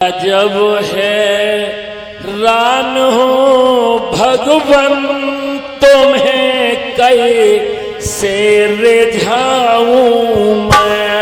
जब है रान हो भगवन तुम्हें कैसे रिझाऊं मैं।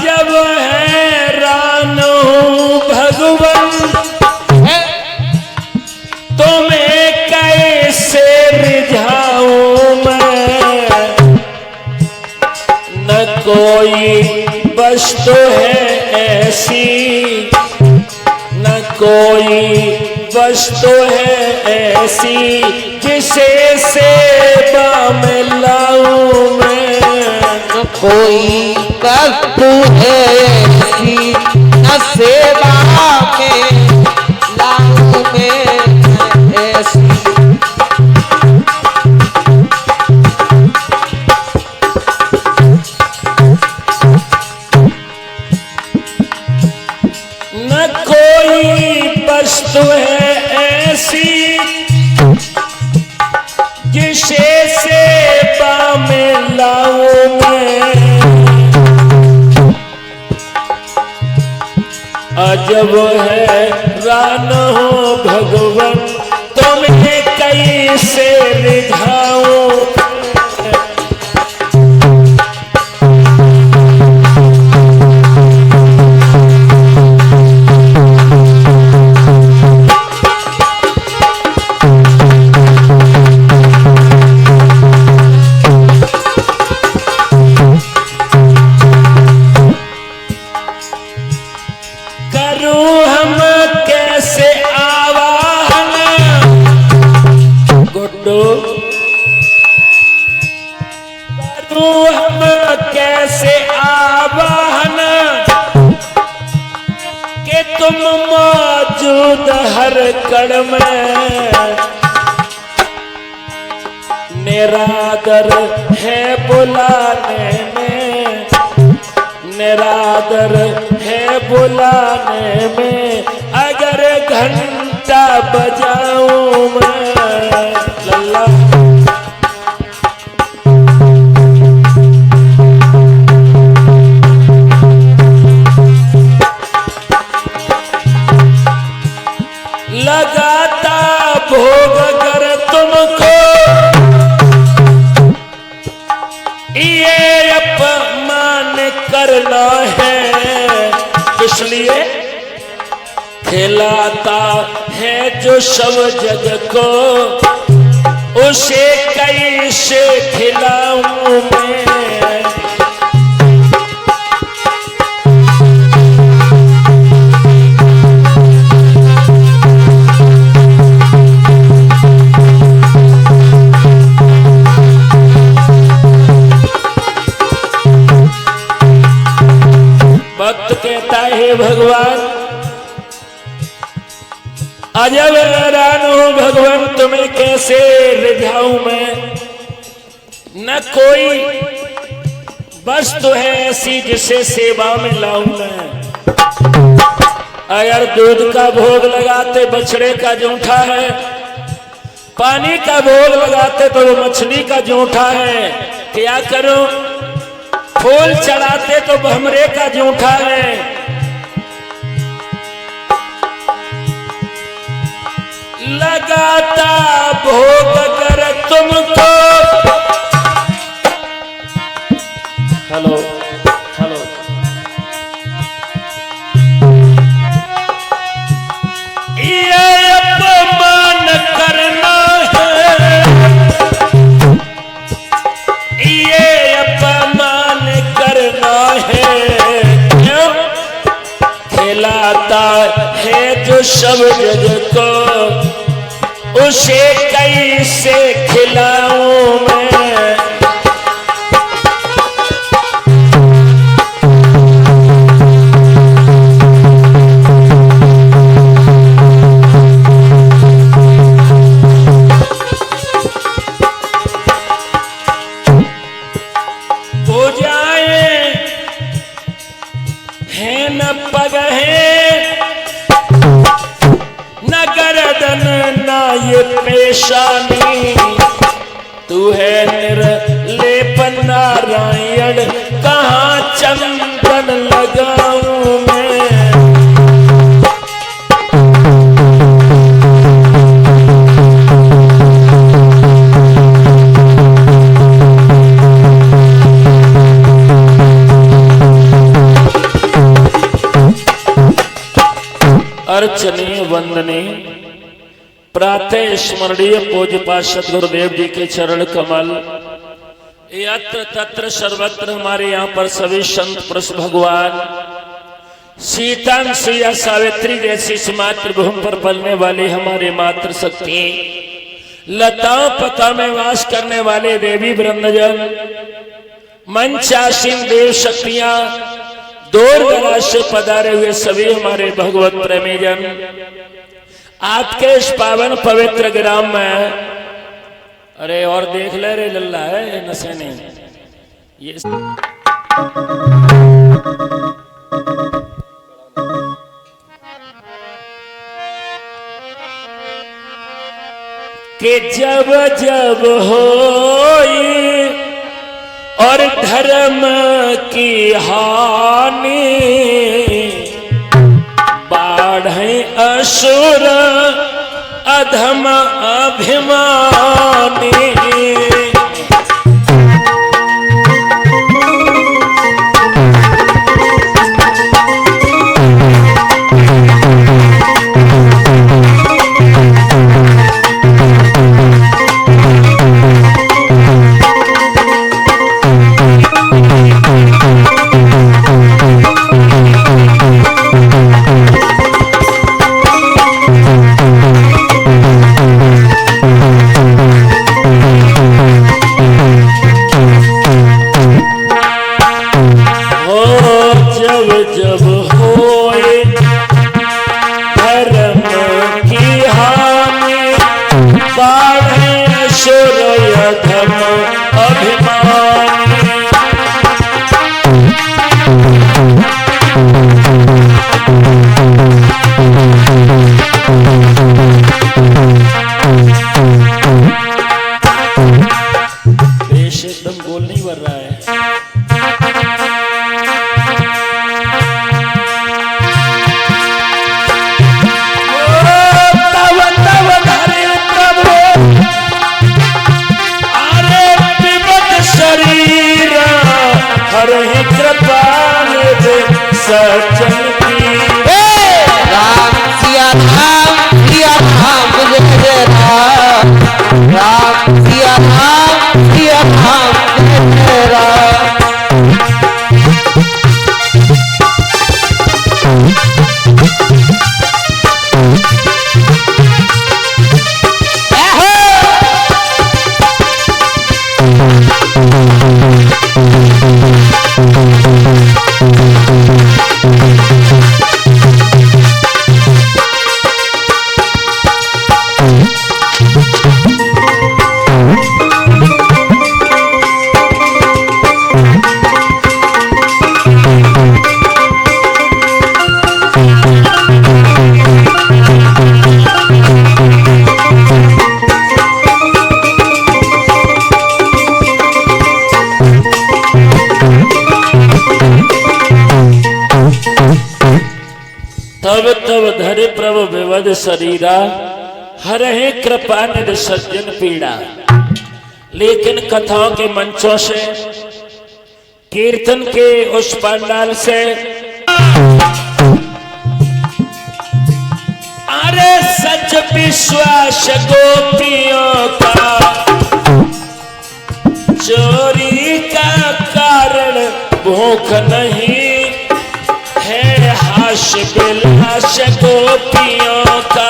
जब हैरान हूँ भगवन तुम्हें कैसे रिझाऊं मैं। न कोई वस्तु है ऐसी, न कोई वस्तु है ऐसी जिसे सेवा में लाऊं मैं। न कोई वस्तु है ऐसी न सेवा में लाऊं मैं ऐसी। न कोई वस्तु है ऐसी जिसे सेवा में लाऊं मैं। अजब है रान हो भगवन तुम्हें कैसे रिझाऊं। करूं हम कैसे आवाहन गुड्डू, करूं हम कैसे आवाहन कि तुम मौजूद हर कण में। निरादर है बुलाने में, निरादर है बुलाने में अगर घंटा बजाऊं मैं। लल्ला लगाता भोग अगर तुमको ये अपमान करना है। इसलिए खिलाता है जो सब जग को उसे कैसे खिलाऊं मैं। भक्त कहता है भगवान अजब हैरान हूं भगवान तुम्हें कैसे रिझाऊं मैं। न कोई वस्तु है ऐसी जिसे सेवा में लाऊं मैं। अगर दूध का भोग लगाते बछड़े का जूठा है, पानी का भोग लगाते तो वो मछली का जूठा है। क्या करूं? फूल चढ़ाते तो भमरे का जूठा है। लगाता भोग अगर तुमको। हेलो हेलो ये अपमान करना है, ये अपमान करना है। क्यों? खिलाता है जो सब जग को उसे कैसे खिलाऊं मैं। सर्वेशानी, तू है निर्लेप नारायण, कहाँ चंदन लगाऊं मैं। अर्चनीय वंदनीय प्रातः स्मरणीय पूज्य पार्षद गुरुदेव जी के चरण कमल, यत्र तत्र सर्वत्र हमारे यहाँ पर सभी संत पुरुष भगवान, सीता सिया सावित्री जैसी मातृभूमि पर पलने वाले हमारे मातृ शक्ति, लताओं पता में वास करने वाले देवी वृंदजन, मंचासीन देव शक्तियां, दूर दराज से पधारे हुए सभी हमारे भगवत प्रेमी जन, आपके इस पावन पवित्र ग्राम में, अरे और देख ले रे लल्ला है नशे ने ये कि जब जब होई और धर्म की हानि, बाढ़े असुर अधम अभिमानी, सचन की राम सिया राम सिया राम जय राम, राम सिया राम सिया राम जय राम। तब तब धरे प्रभु विवद शरीरा, हरहि कृपा निधि सज्जन पीड़ा। लेकिन कथाओं के मंचों से, कीर्तन के उस पंडाल से, अरे सच विश्वास गोपियों का, चोरी का कारण भूख नहीं है, हाश बिलास गोपियों का।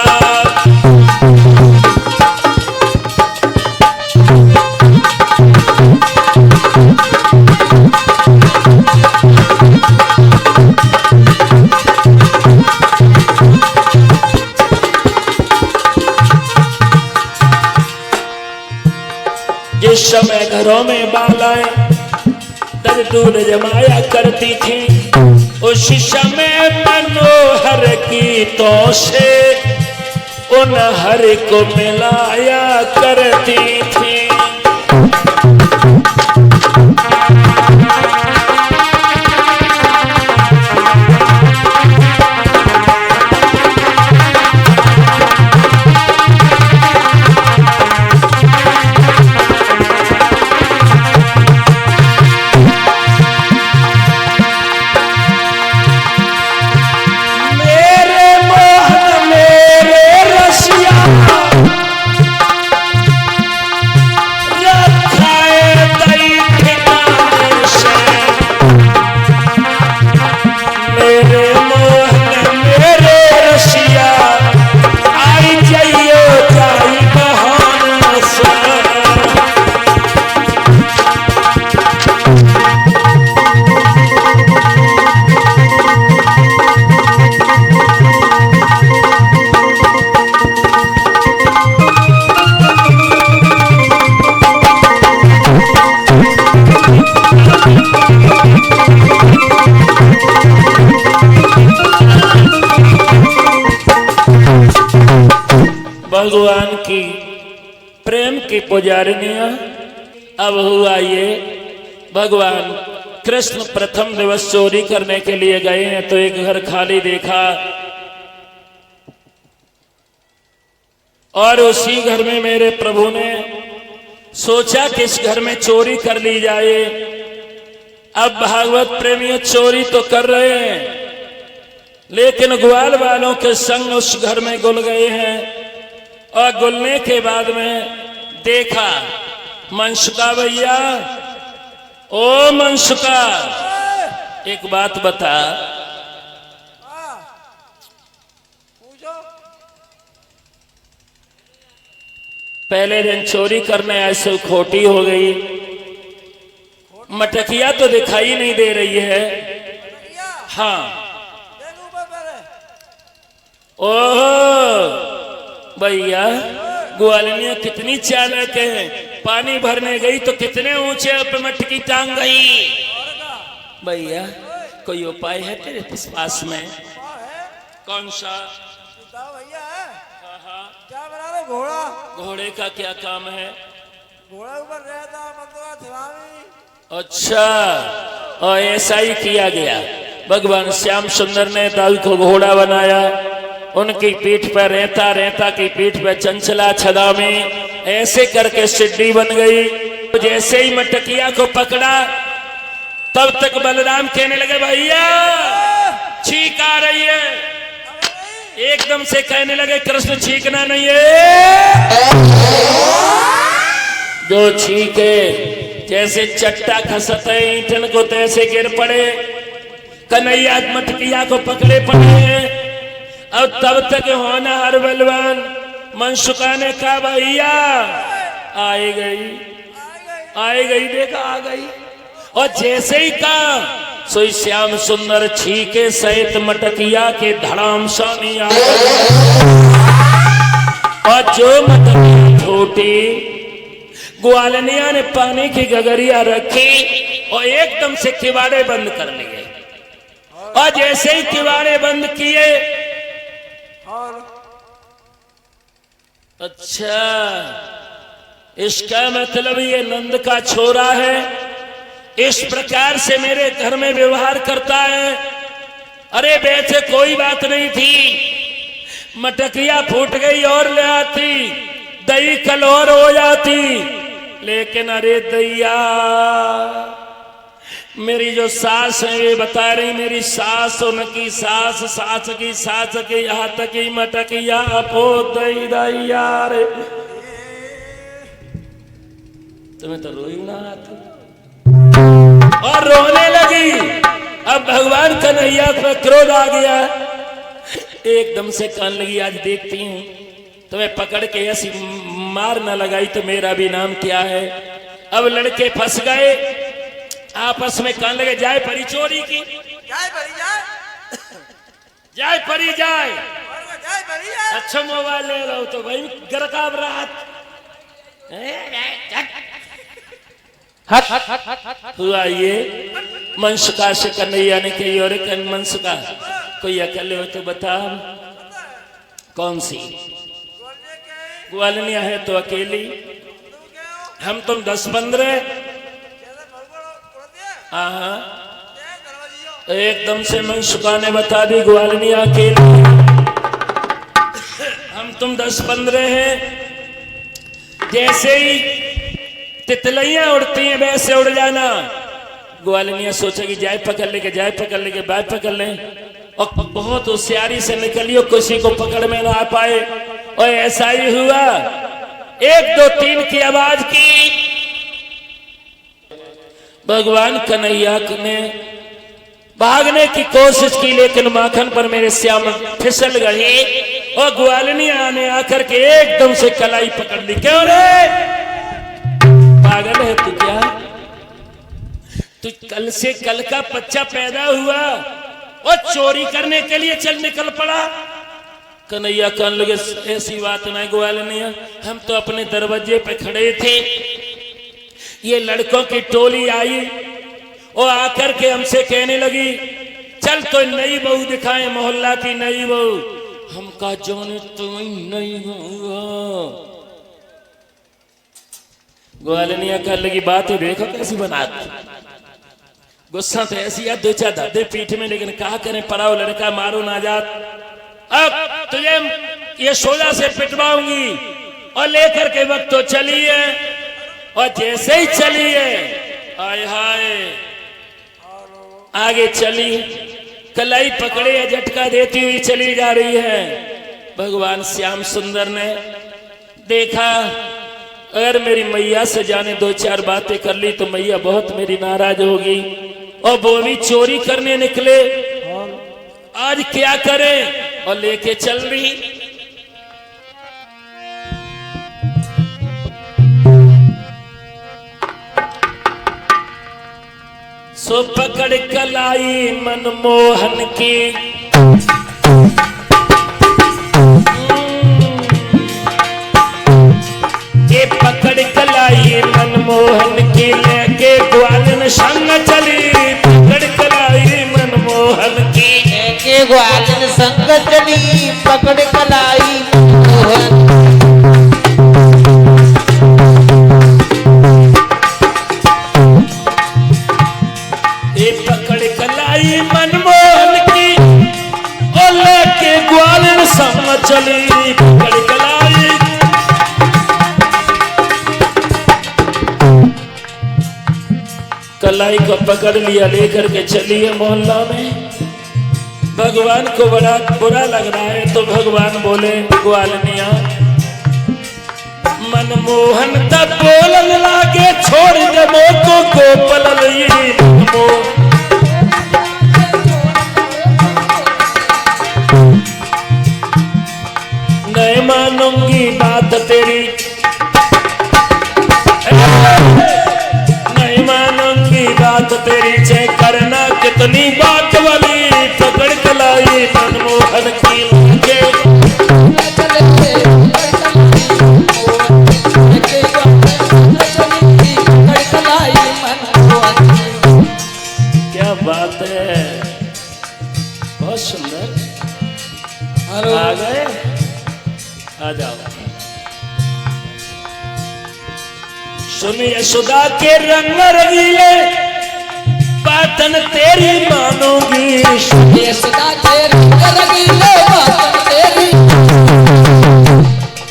जिस समय घरों में बालाएं दर दूध जमाया करती थी, उस समय मनोहर गीतों से उन हर को मिलाया करती थी। भगवान की प्रेम की पुजारिनियां। अब हुआ ये, भगवान कृष्ण प्रथम दिवस चोरी करने के लिए गए हैं तो एक घर खाली देखा और उसी घर में मेरे प्रभु ने सोचा कि इस घर में चोरी कर ली जाए। अब भागवत प्रेमी चोरी तो कर रहे हैं लेकिन ग्वाल वालों के संग उस घर में घुल गए हैं और घुलने के बाद में देखा मंशुका भैया, ओ मंशुका एक बात बता, पहले दिन चोरी करने ऐसे खोटी हो गई, मटकिया तो दिखाई नहीं दे रही है। हाँ ओह भैया ग्वालिनिया कितनी चालाक है, पानी भरने गई तो कितने ऊंचे पे मटकी टांग गई। भैया कोई उपाय है तेरे पास में? कौन सा? भैया हाँ क्या बना रहे? घोड़ा। घोड़े का क्या काम है? घोड़ा ऊपर रहता मंदवा थिवामी। अच्छा और ऐसा ही किया गया। भगवान श्याम सुंदर ने दाल को घोड़ा बनाया, उनकी पीठ पर रहता रहता की पीठ पर चंचला छदा में ऐसे करके सिड्डी बन गई। जैसे ही मटकिया को पकड़ा तब तक बलराम कहने लगे भैया छींक आ रही है। एकदम से कहने लगे कृष्ण छींकना नहीं है, जो छींके जैसे चट्टा खसते ईंटन को तैसे गिर पड़े। कन्हैया मटकिया को पकड़े पड़े हैं। अब तब तक होनहार बलवान मंशुका ने कहा भैया आई गई देखा आ गई। और जैसे ही कहा सोई श्याम सुंदर छीके सहित मटकिया के धड़ाम सानी आ गई। और जो मटकिया छोटी ग्वालिनिया ने पानी की गगरिया रखी और एकदम से किवाड़े बंद कर लिए। और जैसे ही किवाड़े बंद किए, अच्छा इसका मतलब ये नंद का छोरा है, इस प्रकार से मेरे घर में व्यवहार करता है। अरे वैसे कोई बात नहीं थी, मटकिया फूट गई और ले आती, दही कल और हो जाती, लेकिन अरे दैया मेरी जो सास है वे बता रही मेरी सास उनकी सास सास की सास की यहाँ तक ही मटकिया पो दई दैया रे। तुम्हें तो रोई ना आती और रोने लगी। अब भगवान कन्हैया पर क्रोध आ गया, एकदम से कहने लगी आज देखती हूँ तुम्हें पकड़ के ऐसी मार न लगाई तो मेरा भी नाम क्या है। अब लड़के फंस गए, आपस में कहने लगे जाए परी चोरी की, जाए परी जाए, जाए परी जाए। जाए परी जाए। अच्छा मोबाइल ले लो तो भाई गरकाब रात हुआ ये। मंशुका से कन्हैया ने कही और मंशुका कोई अकेले हो तो बता कौन सी? ग्वालनिया है तो अकेली, तुम क्या हो हम तुम 10-15। जैसे भगवान उड़ते हैं हाँ, जय दरवाजियों तो एकदम से मनसुखा ने बता दी ग्वालनिया अकेली, हम तुम 10-15 हैं। जैसे ही तितलियां उड़ती हैं वैसे उड़ जाना। ग्वालनिया सोचा कि जाए पकड़ लेके, जाए पकड़ लेके, बाय पकड़ लें, और बहुत होशियारी से निकलियो, किसी को पकड़ में ना आ पाए। और ऐसा ही हुआ, 1 2 3 की आवाज की। भगवान कन्हैया ने भागने की कोशिश की, लेकिन माखन पर मेरे श्याम फिसल गए और ग्वालनिया ने आकर के एकदम से कलाई पकड़ ली। क्यों रे पागल है तू क्या? तू कल से कल का बच्चा पैदा हुआ और चोरी करने के लिए चल निकल पड़ा। कन्हैया कहने लगे ऐसी बात ना ग्वालनिया, हम तो अपने दरवाजे पे खड़े थे, ये लड़कों की टोली आई और आकर के हमसे कहने लगी चल तो नई बहू दिखाए, मोहल्ला की नई बहू। हम कहा जाने तुम्हें नहीं होगा। ग्वालनिया कहने लगी बात देखो कैसी बनाती, गुस्सा तो ऐसी है 2-4 दादे पीठ में, लेकिन कहा करें पराओ लड़का मारो ना जात। अब तुझे ये सोजा से पिटवाऊंगी और लेकर के वक्त तो चली है, और जैसे ही चली है आय हाय आगे चली, कलाई पकड़े झटका देती हुई चली जा रही है। भगवान श्याम सुंदर ने देखा अगर मेरी मैया से जाने 2-4 बातें कर ली तो मैया बहुत मेरी नाराज होगी, और वो भी चोरी करने निकले, आज क्या करें, और लेके चल रही। सो पकड़ कलाई मनमोहन की, ये पकड़ कलाई मनमोहन की, लेके ग्वालन संग चली। पकड़ कलाई मनमोहन की, लेके ग्वालन संग चली, पकड़ कलाई मोहन। ये पकड़ कलाई मनमोहन की, और लेके ग्वालन संग चली। पकड़ कलाई कलाई को पकड़ लिया, लेकर के चली है मोहल्ला में। भगवान को बड़ा बुरा लग रहा है तो भगवान बोले ग्वालनिया, मनमोहन तब बोलन लागे छोड़ दे मोको गोपल नहीं मानूंगी बात तेरी, नहीं मानूंगी बात तेरी, चाहे करना कितनी बात वाली। पकड़ कलाई मनमोहन की, क्या बात है, बहुत सुंदर। आ गए, आ जाओ। सुन यशोदा के रंग रंगीले, बातन तेरी मानूंगी। यशोदा के रंग रंगीले, बातन तेरी।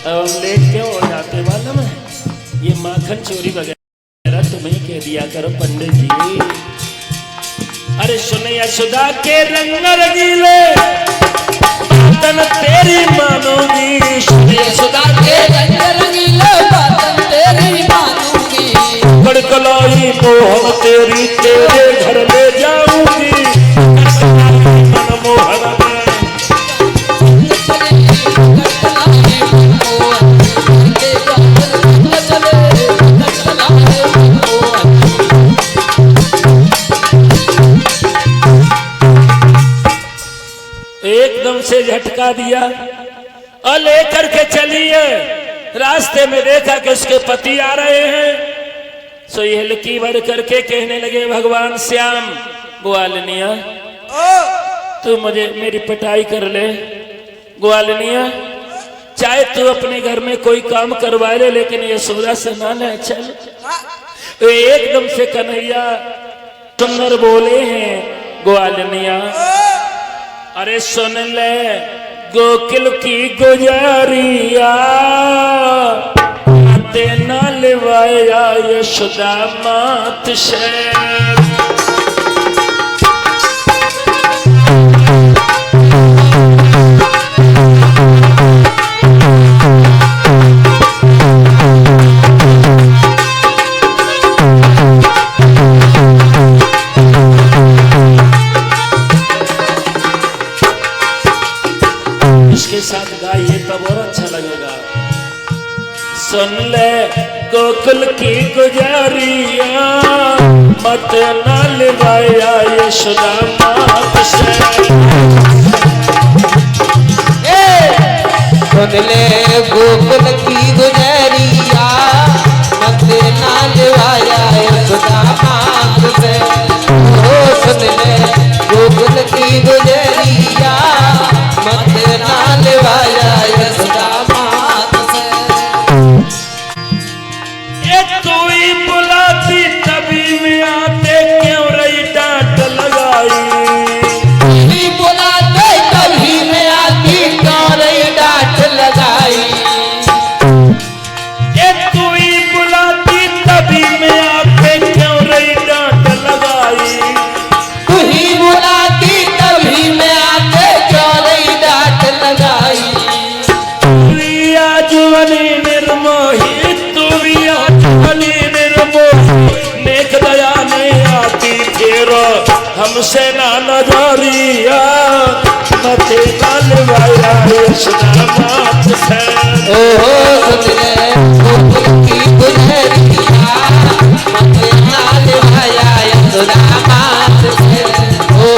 अब लेट क्यों हो जाते मालूम है, ये माखन चोरी वगैरह तुम्हें कह दिया करो पंडित जी। अरे सुन यशोदा के रंग रंगीले, बातन तेरी मानूंगी। यशोदा के रंग रंगीले, बातन तेरी मानूंगी। पकड़ कलाई मोहन तेरी, तेरे घर ले जाऊंगी। मनमोहन एकदम से झटका दिया और लेकर के चलिए। रास्ते में देखा कि उसके पति आ रहे हैं, सो ये हल्की भर करके कहने लगे भगवान श्याम, ग्वालनिया ओ तू मुझे मेरी पिटाई कर ले। ग्वालनिया चाहे तू अपने घर में कोई काम करवा ले, लेकिन यशोदा से ना ले चल। तो एकदम से कन्हैया सुंदर बोले हैं ग्वालनिया, अरे सुन ले गोकुल की गुजारिया, ते ना लिवाया यशोदा मात से। इसके साथ गाइए तब और अच्छा लगेगा। सुन ले गोकुल की गुजारिया, मत ना लिवाया यशोदा मात से। सुन ले गोकुल की गुजारिया, मत ना लिवाया यशोदा मात से। ओ सुन ले गोकुल की गुजारिया, मत ना लिवाया यशोदा मात से। तू ही बुलाती तभी में आते, क्यों रही डांट लगाई। तू बुलाते तभी में आती, क्यों रही डांट लगाई। तू ही बुलाती तभी में आते, क्यों रही डांट लगाई। तू ही बुलाती तभी में आते, क्यों रही डांट लगाई। जुवनी निर्मोही, तू भी जुवनी निर्मोही, नेक दया नहीं आती फिर हमसे ना नजरिया, मत ना लिवाया यशोदा मात से। ओ सुन ले गोकुल की गुजारिया, मत ना लिवाया यशोदा मात से। ओ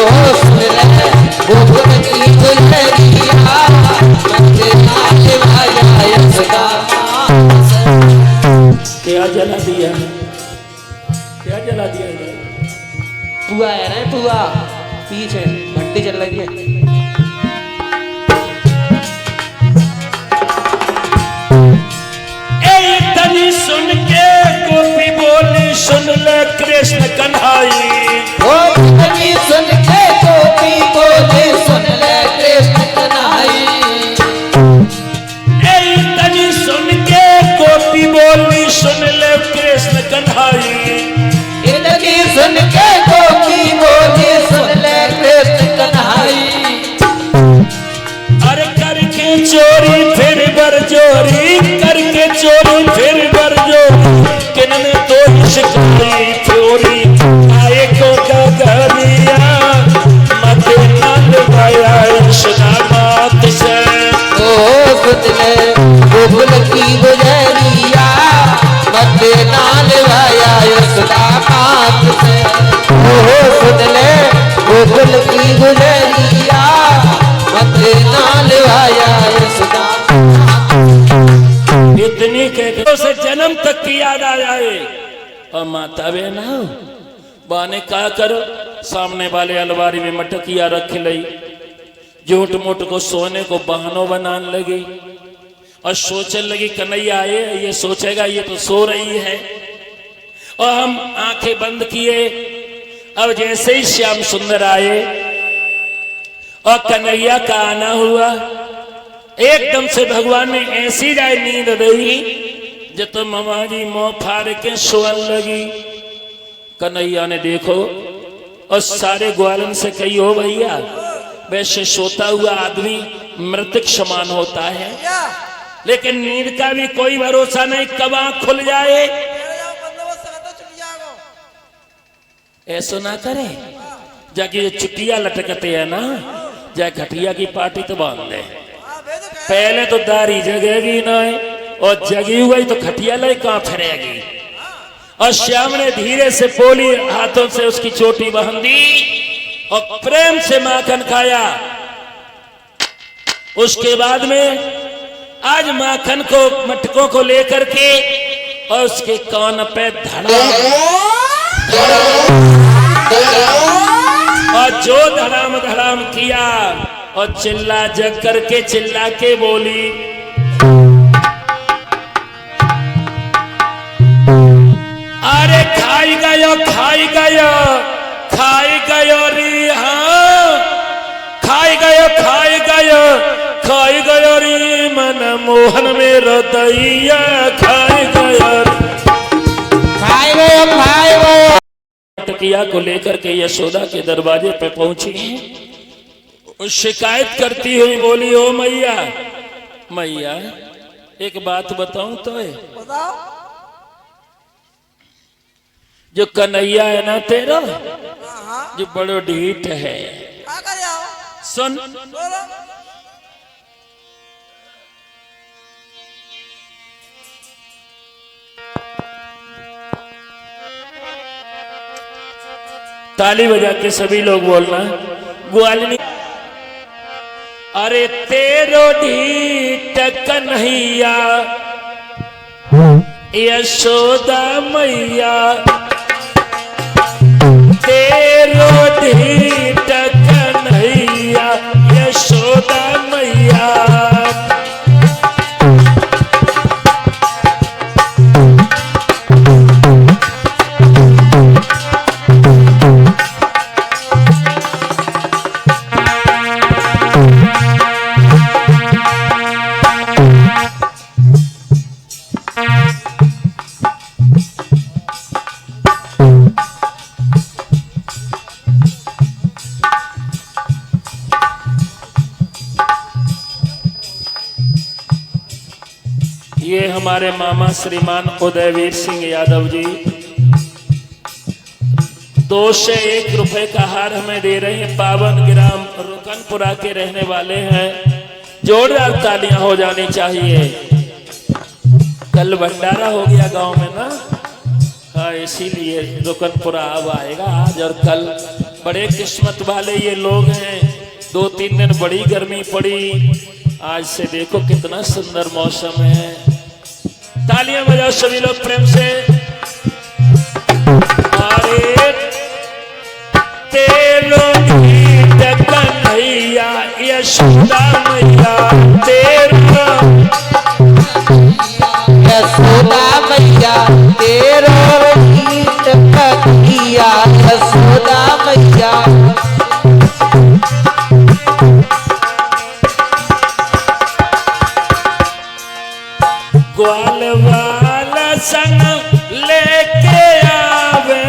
सुन ले गोकुल की गुजारिया, मत ना लिवाया यशोदा मात से। क्या जला दिया, क्या जला दिया इधर? पुआ है ना, पुआ पीछे घंटी चल रही है। तनी सुन के गोपी बोली, सुन ले कृष्ण कन्हाई। ओ तनी सुन के गोपी बोली, सुन ले कृष्ण कन्हाई। तनी सुन के गोपी बोली, सुन ले कृष्ण कन्हाई। तनी सुन के गोपी बोली, सुन ले कृष्ण कन्हाई। अरे करके चोरी फिर बरजोरी, करके चोरी फिर बरजोरी, किनने तो शिकाई चोरी आए को गगरिया, मत ना लिवाया यशोदा मात से। ओ सुन ले गोकुल की गुजारिया, मत ना लिवाया यशोदा मात से। ओ सुन ले गोकुल की गुजारिया, मत ना लिवाया यशोदा। इतनी कहते से जन्म तक की याद आ जाए, और माता बहना बाने का करो, सामने वाले अलमारी में मटकिया रख लई, झूठ मूठ को सोने को बहानों बनाने लगी, और सोचने लगी कन्हैया आए, ये सोचेगा ये तो सो रही है। और हम आंखें बंद किए, अब जैसे ही श्याम सुंदर आए और कन्हैया का आना हुआ, एकदम से भगवान ने ऐसी जाए नींद दी, जो तो मामा जी मुंह फाड़ के सोन लगी। कन्हैया ने देखो और सारे ग्वालन से कही, हो भैया वैसे सोता हुआ आदमी मृतक समान होता है, लेकिन नींद का भी कोई भरोसा नहीं, कब आंख खुल जाए। ऐसा ना करे, जाके चुटिया लटकते है ना, जाए घटिया की पार्टी तो बांध दे। पहले तो दारी जगेगी ना, और जगी हुई तो खटिया लाई कहां फिरेगी। और श्याम ने धीरे से बोली, हाथों से उसकी चोटी बांध दी और प्रेम से माखन खाया। उसके बाद में आज माखन को मटकों को लेकर के और उसके कान पे धड़ाम और जो धड़ाम धड़ाम किया और चिल्ला जग करके चिल्ला के बोली, खाई गयो री हाँ खाई गयो री मन मोहन में रदैया खाई गयो तकिया को लेकर के यशोदा के दरवाजे पे पहुंची। शिकायत करती हुई बोली, ओ मैया मैया एक बात बताऊं तो बताओ। जो कन्हैया है ना तेरा, हाँ जो बड़ो ढीठ है, क्या करे आओ सुन बोलो। ताली बजा के सभी लोग बोलना। ग्वालिनी अरे तेरो ढीठ कन्हैया यशोदा मैया, तेरो ढीठ कन्हैया यशोदा मैया। ये हमारे मामा श्रीमान उदयवीर सिंह यादव जी 2 से 1 रुपए का हार हमें दे रहे हैं। पावन ग्राम रुकनपुरा के रहने वाले हैं। जोरदार तालियां हो जानी चाहिए। कल भंडारा हो गया गांव में ना, हाँ इसीलिए रुकनपुरा अब आएगा आज और कल। बड़े किस्मत वाले ये लोग हैं। 2-3 दिन बड़ी गर्मी पड़ी, आज से देखो कितना सुंदर मौसम है। तालियां बजाओ सभी लोग प्रेम से। अरे तेरो ढीठ कन्हैया यशोदा मैया, तेरो यशोदा मैया तेरो ढीठ कन्हैया यशोदा मैया। ग्वाल वाला संग लेके आवे,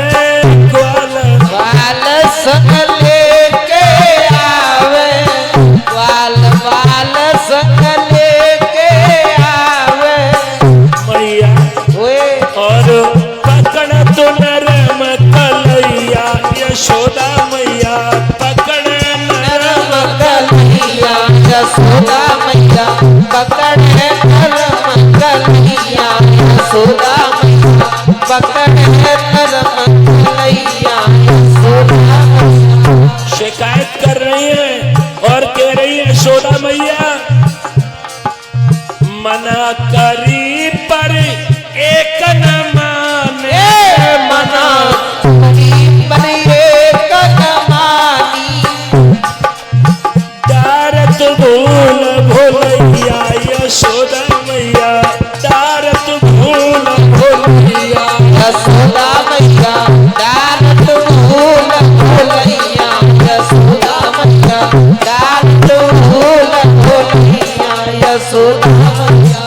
ग्वाल संग लेके आवे, ग्वाल संग लेके आवे मैया ओए। और पकड़ तो नरम कलैया यशोदा मैया, पकड़ नरम कन्हैया यशोदा मैया, पकड़ नरम कन्हैया यशोदा मैया, पकड़ नरम कन्हैया यशोदा मैया। शिकायत कर रही है और कह रही है यशोदा मैया मना करी पर एक न माने, मना पर एक न मानी, डारत भूल भूलैया यशोदा मैया, डारत भूल भूलैया यशोदा मैया, डारत भूल भूलैया यशोदा मैया, डारत भूल भूलैया यशोदा मैया।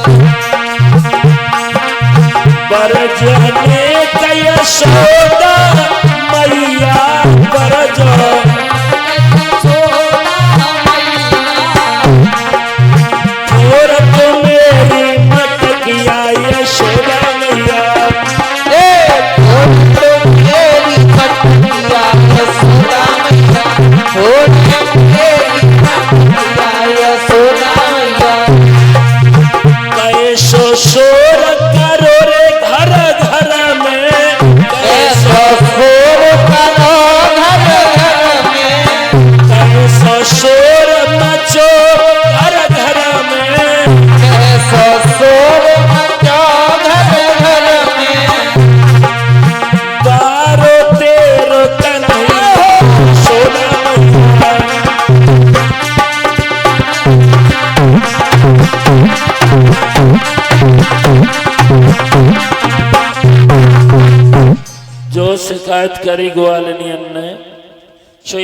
बरजने का यशोदा मैया, बरज और तो मेरी मटकिया यशोदा मैया, मेरी पटकिया यशोदा मैया, मेरी पटकिया यशोदा मैया। कैसो शोर करो रे घर घर में, ऐसा शोर करो घर घर में, कैसो शोर मचो घर घर में, ऐसा शोर मचो घर घर में। 12-13 कन्हैया यशोदा मैया। जो रोज शिकायत करी ग्वालिनियन ने